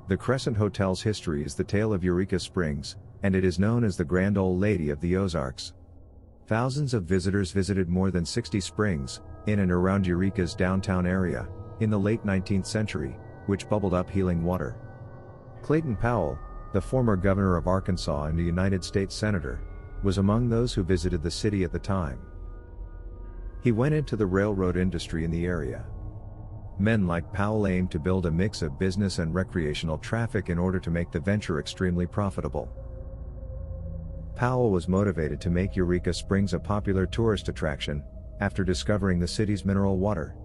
The Crescent Hotel's history is the tale of Eureka Springs, and it is known as the Grand Old Lady of the Ozarks. Thousands of visitors visited more than 60 springs, in and around Eureka's downtown area, in the late 19th century, which bubbled up healing water. Clayton Powell, the former governor of Arkansas and a United States Senator, was among those who visited the city at the time. He went into the railroad industry in the area. Men like Powell aimed to build a mix of business and recreational traffic in order to make the venture extremely profitable. Powell was motivated to make Eureka Springs a popular tourist attraction, after discovering the city's mineral water.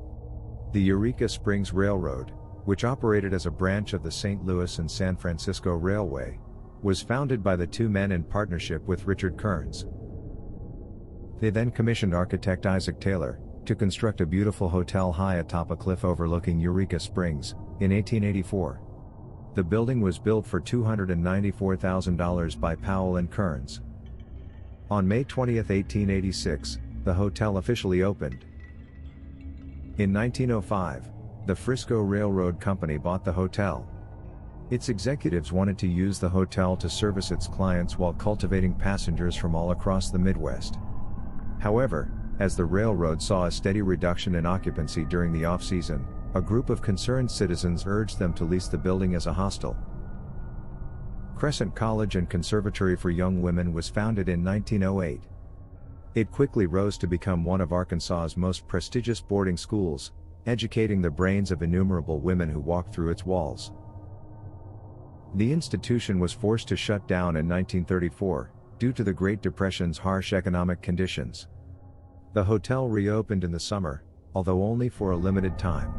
The Eureka Springs Railroad, which operated as a branch of the St. Louis and San Francisco Railway, was founded by the two men in partnership with Richard Kearns. They then commissioned architect Isaac Taylor to construct a beautiful hotel high atop a cliff overlooking Eureka Springs, in 1884. The building was built for $294,000 by Powell and Kearns. On May 20, 1886, the hotel officially opened. In 1905, the Frisco Railroad Company bought the hotel. Its executives wanted to use the hotel to service its clients while cultivating passengers from all across the Midwest. However, as the railroad saw a steady reduction in occupancy during the off-season, a group of concerned citizens urged them to lease the building as a hostel. Crescent College and Conservatory for Young Women was founded in 1908. It quickly rose to become one of Arkansas's most prestigious boarding schools, educating the brains of innumerable women who walked through its walls. The institution was forced to shut down in 1934, due to the Great Depression's harsh economic conditions. The hotel reopened in the summer, although only for a limited time.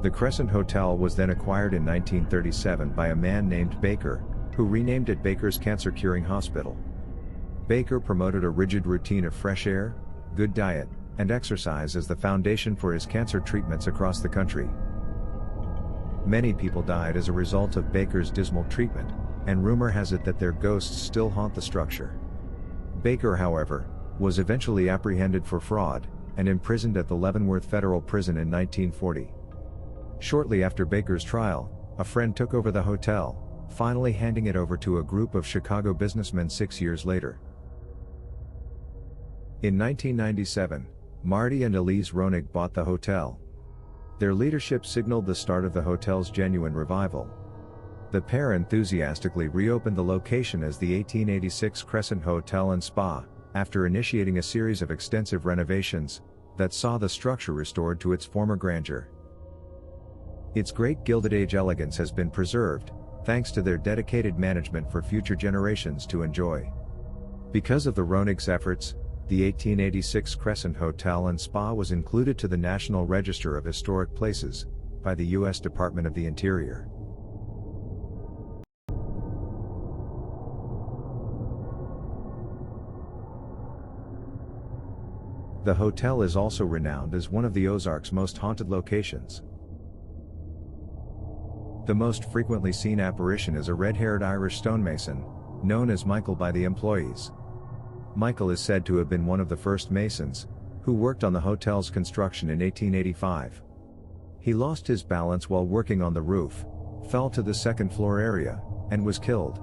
The Crescent Hotel was then acquired in 1937 by a man named Baker, who renamed it Baker's Cancer Curing Hospital. Baker promoted a rigid routine of fresh air, good diet, and exercise as the foundation for his cancer treatments across the country. Many people died as a result of Baker's dismal treatment, and rumor has it that their ghosts still haunt the structure. Baker, however, was eventually apprehended for fraud, and imprisoned at the Leavenworth Federal Prison in 1940. Shortly after Baker's trial, a friend took over the hotel, finally handing it over to a group of Chicago businessmen 6 years later. In 1997, Marty and Elise Ronig bought the hotel. Their leadership signaled the start of the hotel's genuine revival. The pair enthusiastically reopened the location as the 1886 Crescent Hotel and Spa, after initiating a series of extensive renovations that saw the structure restored to its former grandeur. Its great Gilded Age elegance has been preserved, thanks to their dedicated management for future generations to enjoy. Because of the Ronig's efforts, the 1886 Crescent Hotel and Spa was included to the National Register of Historic Places by the U.S. Department of the Interior. The hotel is also renowned as one of the Ozarks' most haunted locations. The most frequently seen apparition is a red-haired Irish stonemason, known as Michael by the employees. Michael is said to have been one of the first masons, who worked on the hotel's construction in 1885. He lost his balance while working on the roof, fell to the second-floor area, and was killed.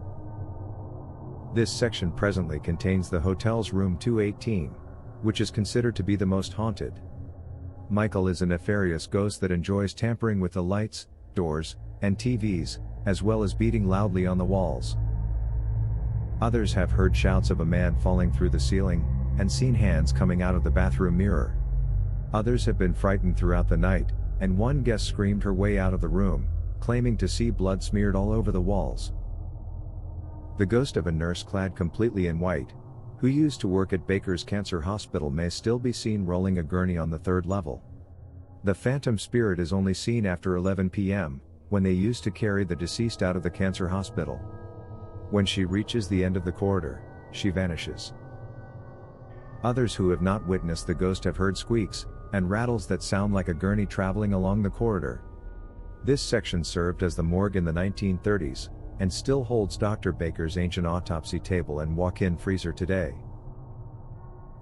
This section presently contains the hotel's room 218, which is considered to be the most haunted. Michael is a nefarious ghost that enjoys tampering with the lights, doors, and TVs, as well as beating loudly on the walls. Others have heard shouts of a man falling through the ceiling, and seen hands coming out of the bathroom mirror. Others have been frightened throughout the night, and one guest screamed her way out of the room, claiming to see blood smeared all over the walls. The ghost of a nurse clad completely in white, who used to work at Baker's Cancer Hospital, may still be seen rolling a gurney on the third level. The phantom spirit is only seen after 11 p.m., when they used to carry the deceased out of the cancer hospital. When she reaches the end of the corridor, she vanishes. Others who have not witnessed the ghost have heard squeaks and rattles that sound like a gurney traveling along the corridor. This section served as the morgue in the 1930s, and still holds Dr. Baker's ancient autopsy table and walk-in freezer today.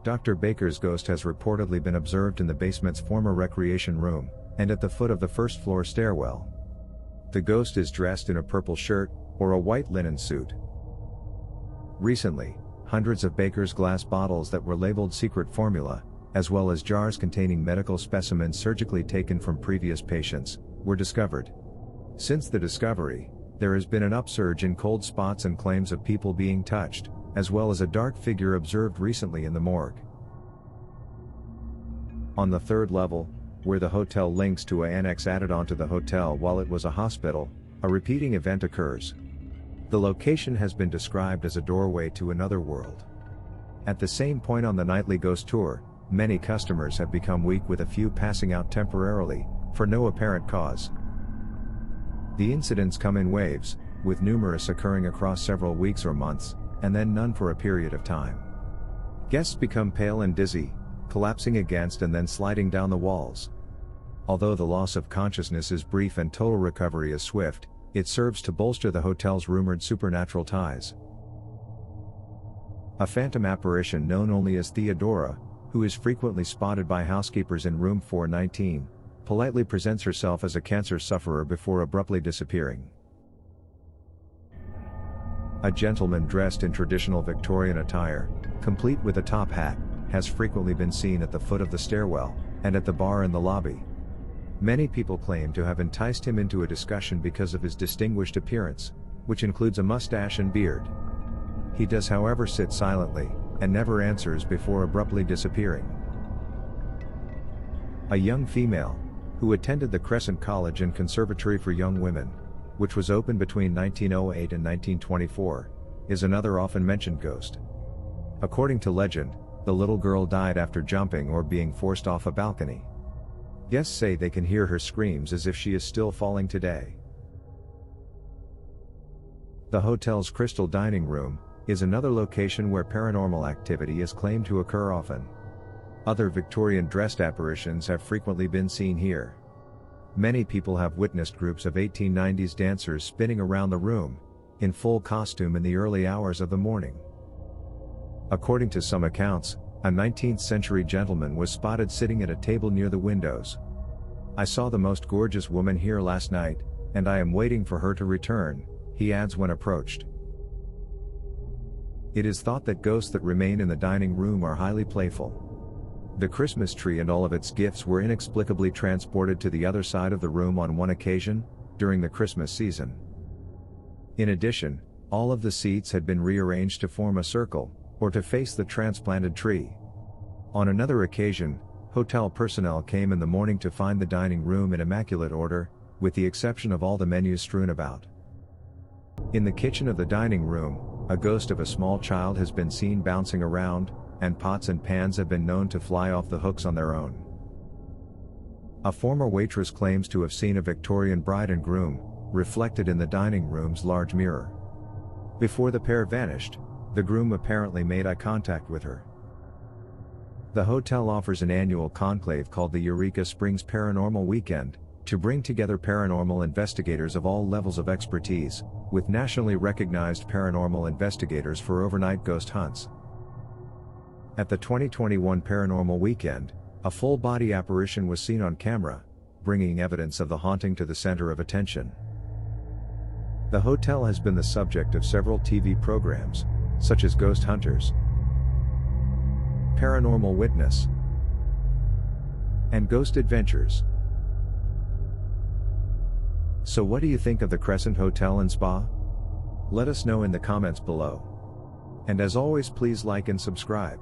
Dr. Baker's ghost has reportedly been observed in the basement's former recreation room, and at the foot of the first-floor stairwell. The ghost is dressed in a purple shirt, or a white linen suit. Recently, hundreds of Baker's glass bottles that were labeled secret formula, as well as jars containing medical specimens surgically taken from previous patients, were discovered. Since the discovery, there has been an upsurge in cold spots and claims of people being touched, as well as a dark figure observed recently in the morgue. On the third level, where the hotel links to an annex added onto the hotel while it was a hospital, a repeating event occurs. The location has been described as a doorway to another world. At the same point on the nightly ghost tour, many customers have become weak, with a few passing out temporarily, for no apparent cause. The incidents come in waves, with numerous occurring across several weeks or months, and then none for a period of time. Guests become pale and dizzy, collapsing against and then sliding down the walls. Although the loss of consciousness is brief and total recovery is swift, it serves to bolster the hotel's rumored supernatural ties. A phantom apparition known only as Theodora, who is frequently spotted by housekeepers in room 419, politely presents herself as a cancer sufferer before abruptly disappearing. A gentleman dressed in traditional Victorian attire, complete with a top hat, has frequently been seen at the foot of the stairwell, and at the bar in the lobby. Many people claim to have enticed him into a discussion because of his distinguished appearance, which includes a mustache and beard. He does, however, sit silently, and never answers before abruptly disappearing. A young female, who attended the Crescent College and Conservatory for Young Women, which was opened between 1908 and 1924, is another often mentioned ghost. According to legend, the little girl died after jumping or being forced off a balcony. Guests say they can hear her screams as if she is still falling today. The hotel's Crystal Dining Room is another location where paranormal activity is claimed to occur often. Other Victorian-dressed apparitions have frequently been seen here. Many people have witnessed groups of 1890s dancers spinning around the room, in full costume in the early hours of the morning. According to some accounts, a 19th-century gentleman was spotted sitting at a table near the windows. "I saw the most gorgeous woman here last night, and I am waiting for her to return," he adds when approached. It is thought that ghosts that remain in the dining room are highly playful. The Christmas tree and all of its gifts were inexplicably transported to the other side of the room on one occasion, during the Christmas season. In addition, all of the seats had been rearranged to form a circle, or to face the transplanted tree. On another occasion, hotel personnel came in the morning to find the dining room in immaculate order, with the exception of all the menus strewn about. In the kitchen of the dining room, a ghost of a small child has been seen bouncing around, and pots and pans have been known to fly off the hooks on their own. A former waitress claims to have seen a Victorian bride and groom, reflected in the dining room's large mirror. Before the pair vanished, the groom apparently made eye contact with her. The hotel offers an annual conclave called the Eureka Springs Paranormal Weekend, to bring together paranormal investigators of all levels of expertise, with nationally recognized paranormal investigators for overnight ghost hunts. At the 2021 Paranormal Weekend, a full-body apparition was seen on camera, bringing evidence of the haunting to the center of attention. The hotel has been the subject of several TV programs, such as Ghost Hunters, Paranormal Witness, and Ghost Adventures. So what do you think of the Crescent Hotel and Spa? Let us know in the comments below. And as always, please like and subscribe.